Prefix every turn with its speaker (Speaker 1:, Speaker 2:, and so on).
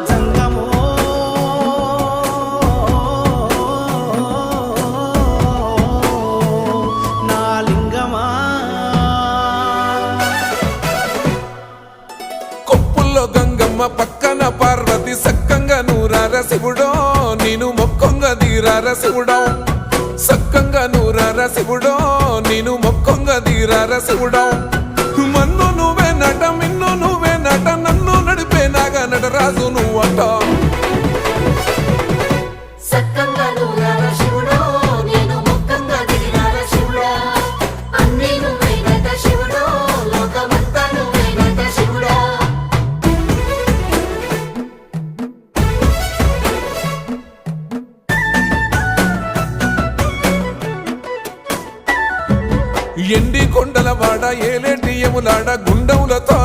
Speaker 1: జంగమో నా లింగమా
Speaker 2: కొప్పుల్లో గంగమ్మ పక్కన పార్వతి సక్కంగా నూరార శివుడో నేను మొక్కంగా దీరార శివుడో సక్కంగా నూరార శివుడో నేను మొక్కంగా దీరార శివుడో మన్ను నువ్వే నట మిన్ను నువ్వే నట నన్ను నడిపే నాగా నటరాజు నువ్వట ఎండి కొండల వాడ ఏలేటి యములాడ గుండములతో